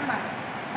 pertama,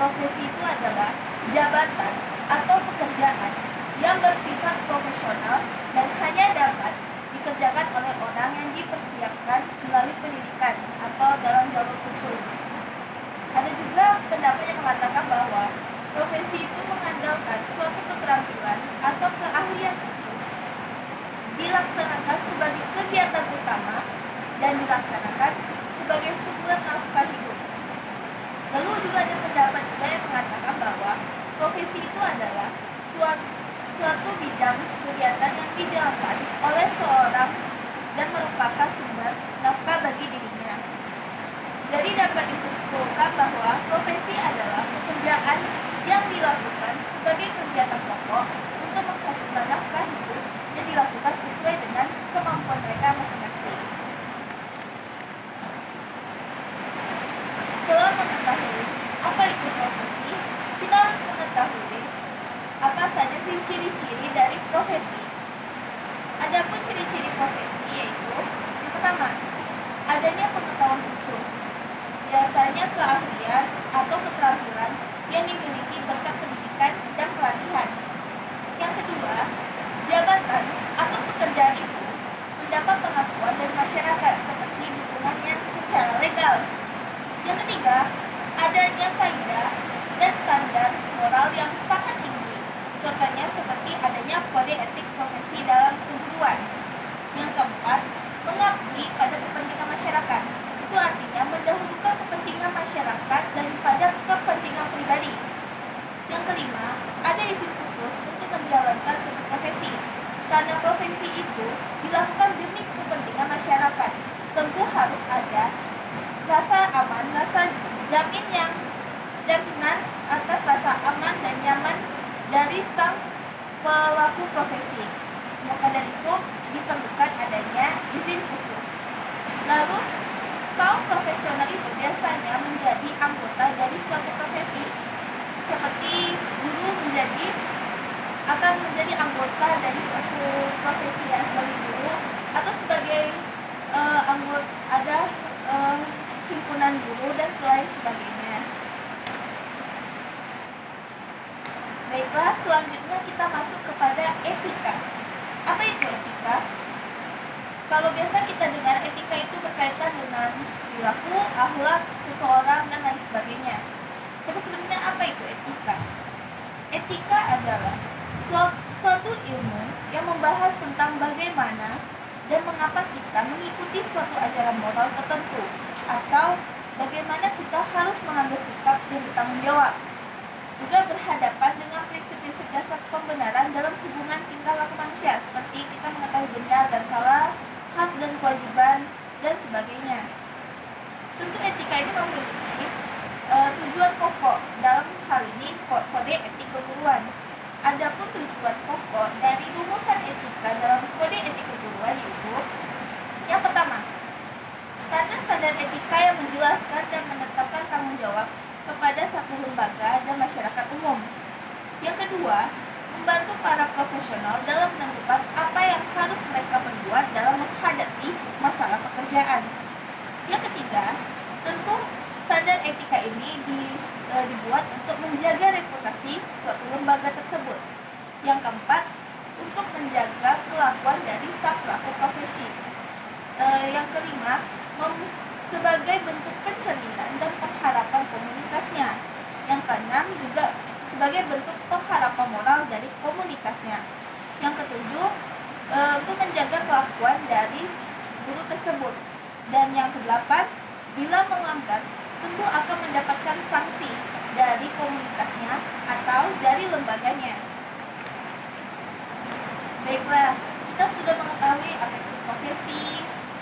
profesi itu adalah jabatan atau pekerjaan yang bersifat profesional dan hanya dapat dikerjakan oleh orang yang dipersiapkan melalui pendidikan atau dalam jalur khusus. Ada juga pendapat yang mengatakan bahwa profesi itu mengandalkan suatu keterampilan atau keahlian khusus, dilaksanakan sebagai kegiatan utama dan dilaksanakan sebagai sumber nafkah hidup. Lalu juga ada pendapat juga yang mengatakan bahwa profesi itu adalah suatu bidang kegiatan yang dijalankan oleh seorang dan merupakan sumber nafkah bagi dirinya. Jadi dapat disimpulkan bahwa profesi adalah pekerjaan yang dilakukan sebagai kegiatan pokok untuk menghasilkan nafkah hidup yang dilakukan sesuai dengan kemampuan mereka masing-masing. Setelah mengetahui apa itu profesi, kita harus mengetahui apa saja sih ciri-ciri dari profesi. Adapun ciri-ciri profesi yaitu yang pertama, adanya pengetahuan khusus, biasanya keahlian atau keterampilan yang dimiliki berkat pendidikan dan pelatihan. Yang kedua, jabatan atau pekerjaan itu mendapat pengakuan dari masyarakat seperti dukungannya secara legal. Yang ketiga, adanya kaidah dan standar moral yang sangat tinggi. Contohnya seperti adanya kode etik profesi dalam keguruan. Yang keempat, mengabdi pada kepentingan masyarakat. Itu artinya mendahulukan kepentingan masyarakat daripada kepentingan pribadi. Yang kelima, ada izin khusus untuk menjalankan suatu profesi. Karena profesi itu dilakukan demi kepentingan masyarakat, tentu harus ada rasa aman, rasa jaminan atas rasa aman dan nyaman dari sang pelaku profesi. Maka dari itu diperlukan adanya izin khusus. Lalu, kaum profesional itu biasanya menjadi anggota dari suatu profesi, seperti guru akan menjadi anggota dari suatu profesi yang sebagai guru atau sebagai anggota ada himpunan guru dan lain sebagainya. Baiklah, selanjutnya kita masuk kepada etika. Apa itu etika? Kalau biasa kita dengar etika itu berkaitan dengan perilaku, akhlak seseorang dan lain sebagainya. Tapi sebenarnya apa itu etika? Etika adalah suatu ilmu yang membahas tentang bagaimana dan mengapa kita mengikuti suatu ajaran moral tertentu, atau bagaimana kita harus mengambil sikap yang bertanggung jawab. Juga berhadapan dengan prinsip-prinsip dasar pembenaran dalam hubungan tingkah laku manusia, seperti kita mengetahui benar dan salah, hak dan kewajiban, dan sebagainya. Tentu etika ini memiliki tujuan pokok, dalam hal ini kode etik keguruan. Adapun tujuan pokok dari rumusan etika dalam kode etik keguruan yaitu yang pertama, standar-standar etika yang menjelaskan dan menetapkan tanggung jawab kepada satu lembaga dan masyarakat umum. Yang kedua, membantu para profesional dalam menentukan apa yang harus mereka perbuat dalam menghadapi masalah pekerjaan. Yang ketiga, tentu standar etika ini dibuat untuk menjaga reputasi suatu lembaga tersebut. Yang keempat, untuk menjaga kelakuan dari sang pelaku profesi. Yang kelima, sebagai bentuk pencerminan dan pengharapan komunitasnya. Yang keenam, juga sebagai bentuk pengharapan moral dari komunitasnya. Yang ketujuh, untuk menjaga kelakuan dari guru tersebut. Dan yang kedelapan, bila melanggar, tentu akan mendapatkan sanksi dari komunitasnya atau dari lembaganya. Baiklah, kita sudah mengetahui apa itu profesi,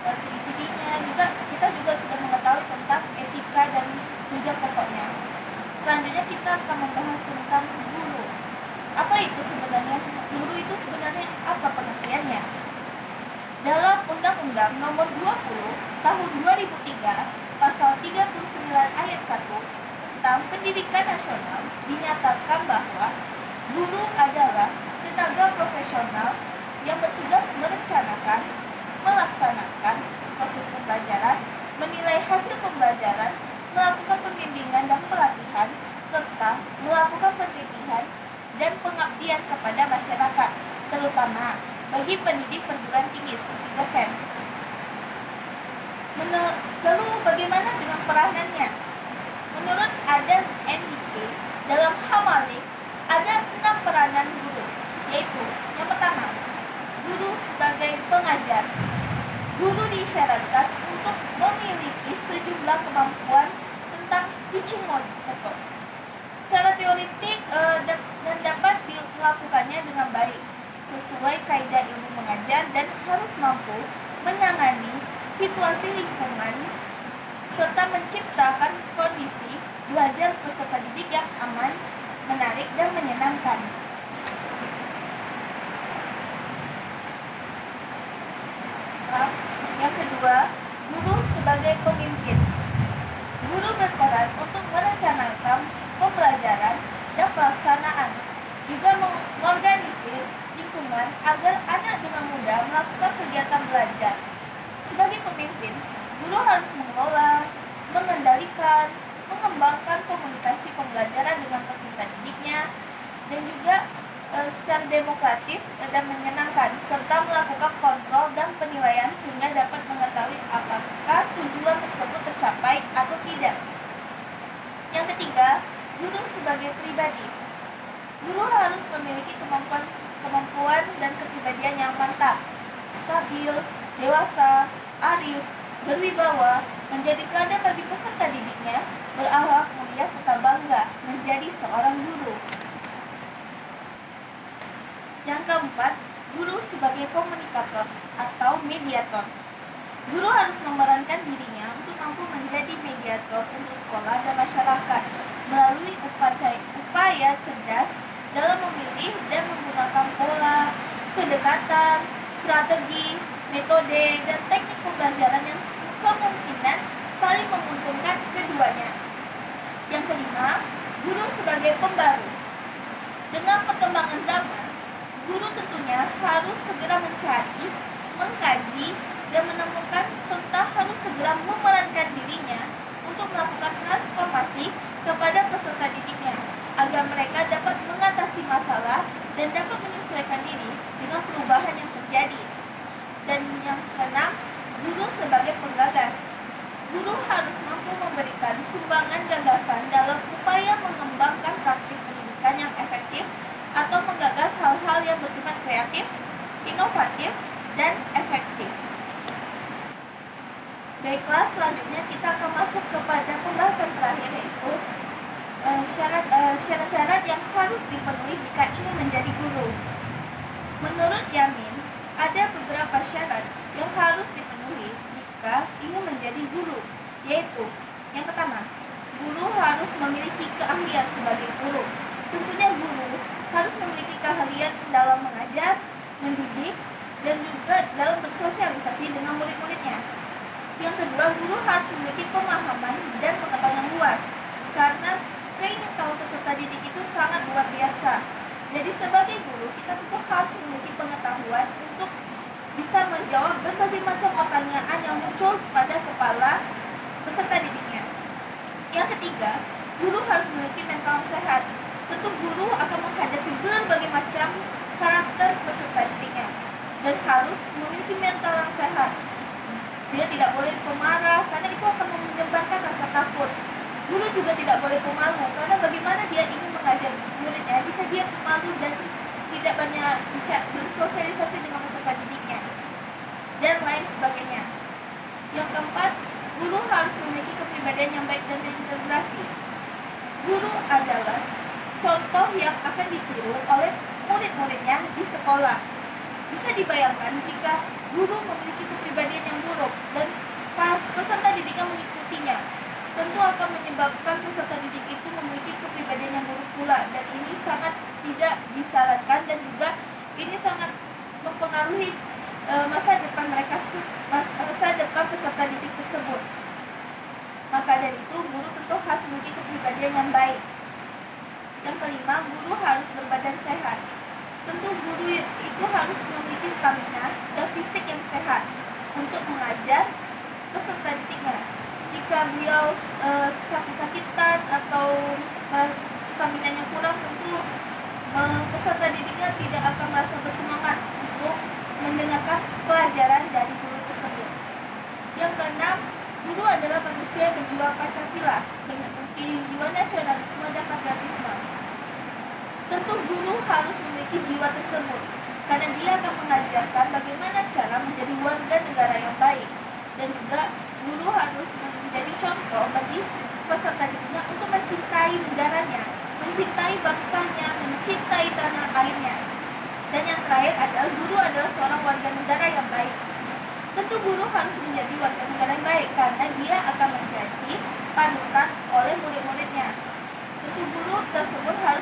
ciri-cirinya, kita juga sudah mengetahui tentang etika dan tujuan pokoknya. Selanjutnya kita akan membahas tentang guru. Apa itu sebenarnya? Guru itu sebenarnya apa pengertiannya? Dalam Undang-Undang Nomor 20 Tahun 2003 Pasal 39 Ayat 1 tentang Pendidikan Nasional dinyatakan bahwa guru adalah tenaga profesional yang bertugas merencanakan, melaksanakan proses pembelajaran, menilai hasil pembelajaran, melakukan pembimbingan dan pelatihan, utama bagi pendidik perguruan tinggi seperti dosen. Lalu bagaimana dengan peranannya? Menurut Adam NDK, dalam Hamalik ada 6 peranan guru, yaitu yang pertama, guru sebagai pengajar. Guru diisyaratkan untuk memiliki sejumlah kemampuan tentang teaching method secara teoretik dan dapat dilakukannya dengan baik sesuai kaidah ilmu mengajar dan harus mampu menangani situasi lingkungan serta menciptakan kondisi belajar peserta didik yang aman, menarik, dan menyenangkan. Yang kedua, guru sebagai pemimpin. Guru berperan untuk merencanakan pembelajaran dan pelaksanaan, juga mengorganisir lingkungan agar anak dengan mudah melakukan kegiatan belajar. Sebagai pemimpin, guru harus mengelola, mengendalikan, mengembangkan komunikasi pembelajaran dengan peserta didiknya, dan juga secara demokratis dan menyenangkan, serta melakukan kontrol dan penilaian sehingga dapat mengetahui apakah tujuan tersebut tercapai atau tidak. Yang ketiga, guru sebagai pribadi. Guru harus memiliki kemampuan dan kepribadian yang mantap, stabil, dewasa, arif, berwibawa, menjadi teladan bagi peserta didiknya, berakhlak mulia serta bangga menjadi seorang guru. Yang keempat, guru sebagai komunikator atau mediator. Guru harus memerankan dirinya untuk mampu menjadi mediator untuk sekolah dan masyarakat melalui upaya cerdas dalam memilih dan menggunakan pola, kedekatan, strategi, metode, dan teknik pembelajaran yang kemungkinan saling menguntungkan keduanya. Yang kelima, guru sebagai pembaru. Dengan perkembangan zaman, guru tentunya harus segera mencari, mengkaji, dan menemukan serta harus segera memerankan dirinya untuk melakukan transformasi kepada peserta didiknya agar mereka dapat mengatasi masalah dan dapat menyesuaikan diri dengan perubahan yang terjadi. Dan yang keenam, guru sebagai penggagas. Guru harus mampu memberikan sumbangan gagasan dalam upaya mengembangkan praktik pendidikan yang efektif atau menggagas hal-hal yang bersifat kreatif, inovatif, dan efektif. Baiklah, selanjutnya kita akan masuk kepada pembahasan terakhir, yaitu syarat-syarat yang harus dipenuhi jika ingin menjadi guru. Menurut Yamin, ada beberapa syarat yang harus dipenuhi jika ingin menjadi guru, yaitu yang pertama, guru harus memiliki keahlian sebagai guru. Tentunya guru harus memiliki keahlian dalam mengajar, mendidik, dan juga dalam bersosialisasi dengan murid-muridnya. Yang kedua, guru harus memiliki pemahaman dan pengetahuan yang luas, karena keingin-tahuan peserta didik itu sangat luar biasa. Jadi sebagai guru, kita tentu harus memiliki pengetahuan untuk bisa menjawab berbagai macam pertanyaan yang muncul pada kepala peserta didiknya. Yang ketiga, guru harus memiliki mental yang sehat. Tentu guru akan menghadapi berbagai macam karakter peserta didiknya dan harus memiliki mental yang sehat. Dia tidak boleh pemarah karena itu akan menyebarkan rasa takut. Guru juga tidak boleh pemalu karena bagaimana dia ingin mengajar muridnya jika dia pemalu dan tidak banyak bersosialisasi dengan peserta didiknya dan lain sebagainya. Yang keempat, guru harus memiliki kepribadian yang baik dan terintegrasi. Guru adalah contoh yang akan ditiru oleh murid-muridnya di sekolah. Bisa dibayangkan jika guru memiliki kepribadian yang buruk dan peserta didiknya mengikutinya, tentu akan menyebabkan peserta didik itu memiliki kepribadian yang buruk pula, dan ini sangat tidak disarankan dan juga ini sangat mempengaruhi masa depan mereka, masa depan peserta didik tersebut. Maka dari itu guru tentu harus memiliki kepribadian yang baik. Yang kelima, guru harus berbadan sehat. Tentu guru itu harus memiliki stamina dan fisik yang sehat untuk mengajar peserta didiknya. Jika beliau sakit-sakitan atau stamina-nya kurang, tentu peserta didiknya tidak akan merasa bersemangat atau nasionalisme dan patriotisme. Tentu guru harus memiliki jiwa tersebut, karena dia akan mengajarkan bagaimana cara menjadi warga negara yang baik, dan juga guru harus menjadi contoh bagi peserta didiknya untuk mencintai negaranya, mencintai bangsanya, mencintai tanah airnya. Dan yang terakhir adalah guru adalah seorang warga negara yang baik. Tentu guru harus menjadi warga negara yang baik karena dia akan menjadi panutan oleh murid-muridnya. Tentu guru tersebut harus